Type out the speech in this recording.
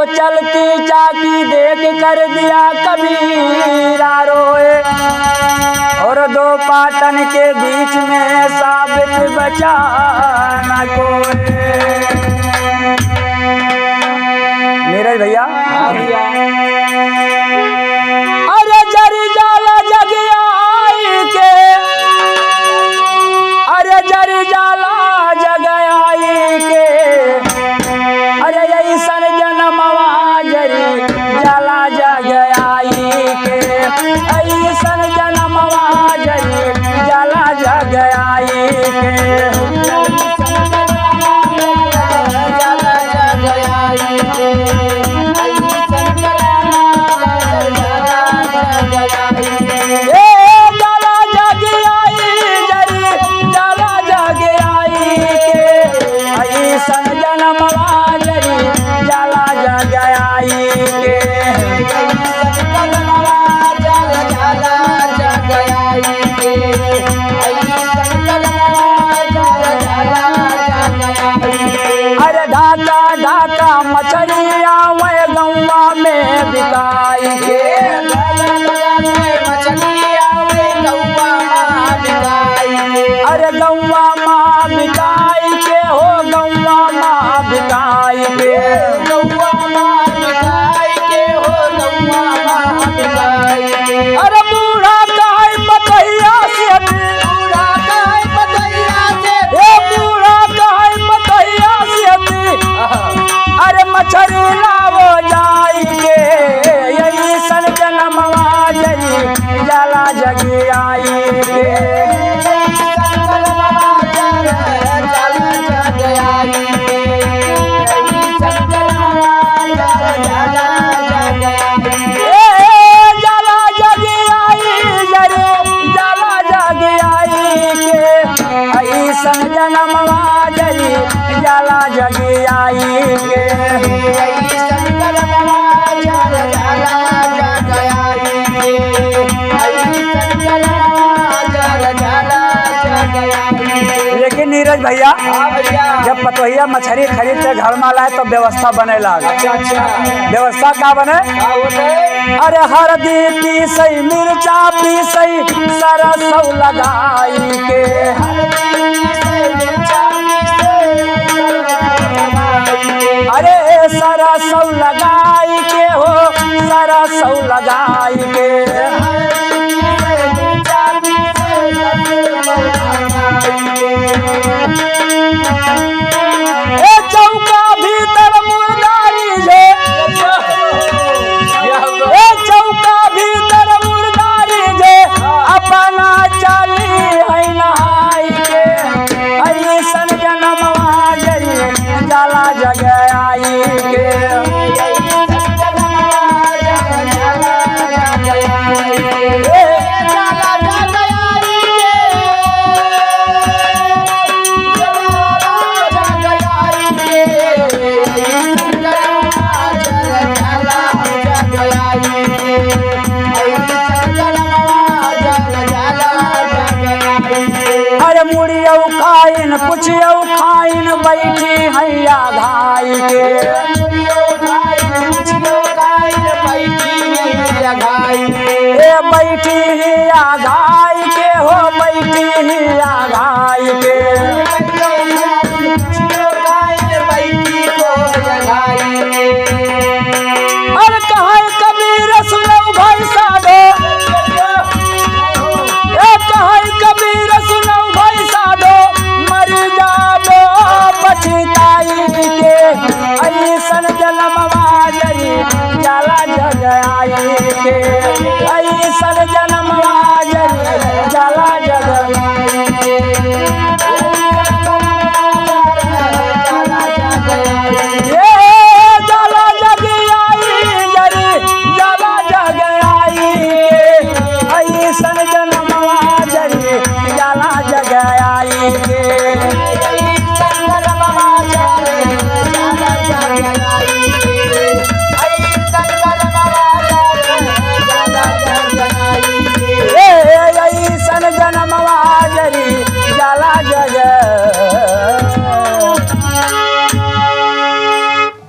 चलती चाकी देख कर दिया कबीरा रोए। और दो पाटन के बीच में साबित बचा न कोई। नीरज भैया, अरे जरी जाला जग आई के, अरे जरी जाला जग आई के, अरे ऐसन जनमवा जरी जाला जग आई के, ऐसन जनमवा जरी जाला जग आई के। अरे ढाका ढाका मछलियाँ वह गौवा में बिकाई के, अरे गौवा माँ बिकाई के हो, गौवा माँ बिकाई के, गौवा माँ बिकाई के हो, गौवा माँ बिकाई के। अरे बूढ़ा काहे बतैया से, बूढ़ा काहे बतैया से, बूढ़ा काहे बतैया से, अरे मछली लावो जाई के, यही सन जनमवा जरी जाला जगी आई के। जनमवा जरी जाला जगी आई के, लेकिन नीरज भैया, जब पतोहिया मछली खरीद के घर में लाए तो व्यवस्था बने लगा। अच्छा, व्यवस्था का बने? अरे हल्दी पीसई, मिर्चा पीसई, सरसों लगाई के, अरे सरसों लगाई के हो, सरसों लगाई के। ए चौका भीतर मुर्दारी जे, ए चौका भीतर मुर्दारी जे, अपना चली है नहाई के, ऐसन जनमवा जरी जाला जग आई के। अरे मुड़ियो खाइन पुछियो खाइन बैठी हैया घाई के, ए बैठी हैया घाई के हो, बैठी हैया घाई के। अरे कहाँ कबीर सुनो भाई साधो, कहाँ कबीर सुनो भाई साधो, मर जाबो पछताई के, ऐसन जनमवा जरी जाला जग आई के, ऐसन